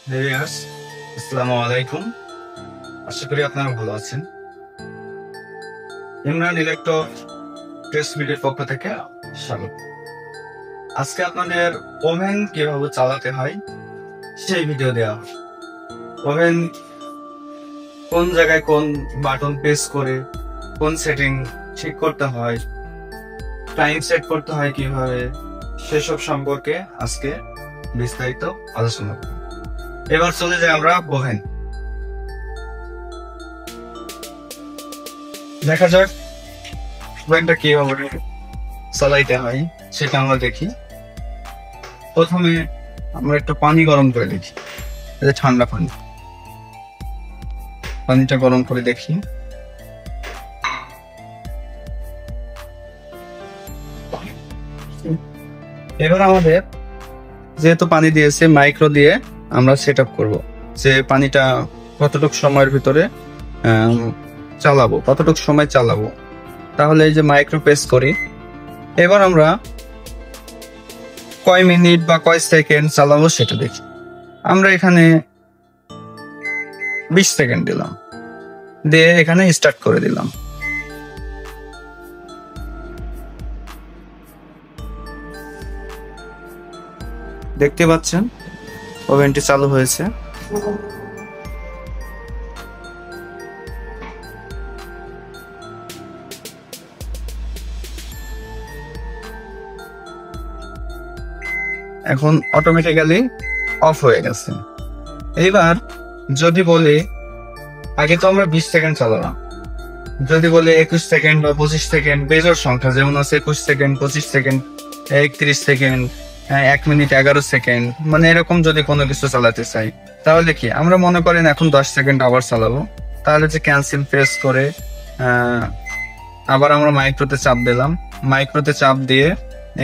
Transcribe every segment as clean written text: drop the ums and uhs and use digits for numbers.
Viewers, আসসালামু আলাইকুম। আশা করি আপনারা ভালো আছেন। ইমরান ইলেকট্রো টেস্ট মিডিয়ার পক্ষ থেকে স্বাগত। আজকে আপনাদের ওভেন কিভাবে চালাতে হয় সেই ভিডিও দেওয়া হবে। ওভেন কোন জায়গায় কোন বাটন প্রেস করে কোন সেটিং ঠিক করতে হয়, টাইম সেট করতে হয় কিভাবে, সেসব সম্পর্কে আজকে বিস্তারিত আলোচনা করব। এবার চলে যাই আমরা ওভেন। দেখা যাক ওভেনটা কিভাবে চালাইতে হয় সেটা আমরা দেখি। প্রথমে আমরা একটু পানি গরম করে দেখি, ঠান্ডা পানিটা গরম করে দেখি। এবার আমাদের যেহেতু পানি দিয়েছে, মাইক্রো দিয়ে আমরা সেট আপ করবো যে পানিটা কতটুকু সময়ের ভিতরে চালাবো, কতটুকু সময় চালাবো। তাহলে এই যে মাইক্রো প্রেস করি, এবার আমরা কয় মিনিট বা কয় সেকেন্ড চালাবো সেটা দেখি। আমরা এখানে 20 সেকেন্ড দিলাম, দিয়ে এখানে স্টার্ট করে দিলাম। দেখতে পাচ্ছেন ওভেনটি চালু হয়েছে। এখন অটোমেটিক্যালি অফ হয়ে গেছে। এইবার যদি বলি, আগে তো আমরা 20 সেকেন্ড চালালাম, যদি বলি 21 সেকেন্ড বা 25 সেকেন্ড, বেজোড় সংখ্যা যেমন আছে 21 second, 25 second, 31 second, 1 minute 11 second, মানে এরকম যদি কোনো কিছু চালাতে চাই, তাহলে কি আমরা মনে করেন এখন 10 সেকেন্ড আবার চালাবো, তাহলে যে ক্যান্সেল প্রেস করে আবার আমরা মাইক্রোতে চাপ দিলাম। মাইক্রোতে চাপ দিয়ে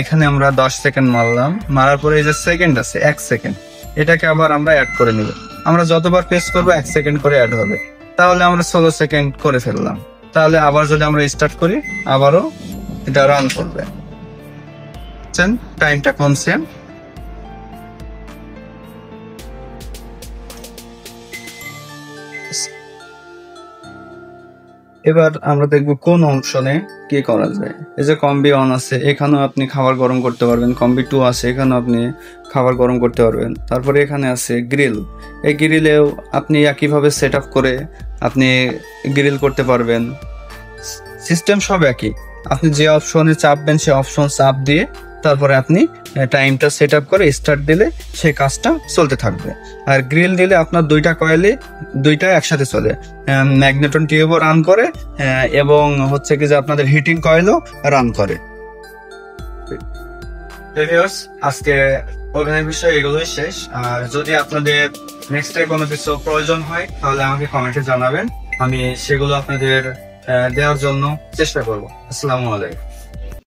এখানে আমরা 10 সেকেন্ড মারলাম, মারার পরে এই যে সেকেন্ড আছে 1 সেকেন্ড, এটাকে আবার আমরা অ্যাড করে নিব। আমরা যতবার প্রেস করবো 1 সেকেন্ড করে অ্যাড হবে, তাহলে আমরা 16 সেকেন্ড করে ফেললাম। তাহলে আবার যদি আমরা স্টার্ট করি, আবারও এটা রান করবে। টাইমটা কমছে। এবার আমরা দেখবো কোন অপশনে কি করা যায়। এই যে কম্বি অন আছে, এখানেও আপনি খাবার গরম করতে পারবেন। কম্বি 2 আছে, এখানেও আপনি খাবার গরম করতে পারবেন। তারপরে এখানে আছে গ্রিল, এই গ্রিলেও আপনি একইভাবে সেট আপ করে আপনি গ্রিল করতে পারবেন। সিস্টেম সব একই, আপনি যে অপশনে চাপবেন সে অপশন চাপ দিয়ে তারপরে আপনি টাইমটা সেট আপ করে স্টার্ট দিলে সেই কাজটা চলতে থাকবে। আর গ্রিল দিলে আপনার দুইটা কয়েলে দুইটা একসাথে চলে, ম্যাগনেটন টিউবও রান করে এবং হচ্ছে কি যে আপনাদের হিটিং কয়েলও রান করে। আজকে ওভেনের বিষয় এগুলোই শেষ। আর যদি আপনাদের নেক্সট টাইম কোনো কিছু প্রয়োজন হয় তাহলে আমাকে কমেন্টে জানাবেন, আমি সেগুলো আপনাদের দেওয়ার জন্য চেষ্টা করবো। আসসালামু আলাইকুম।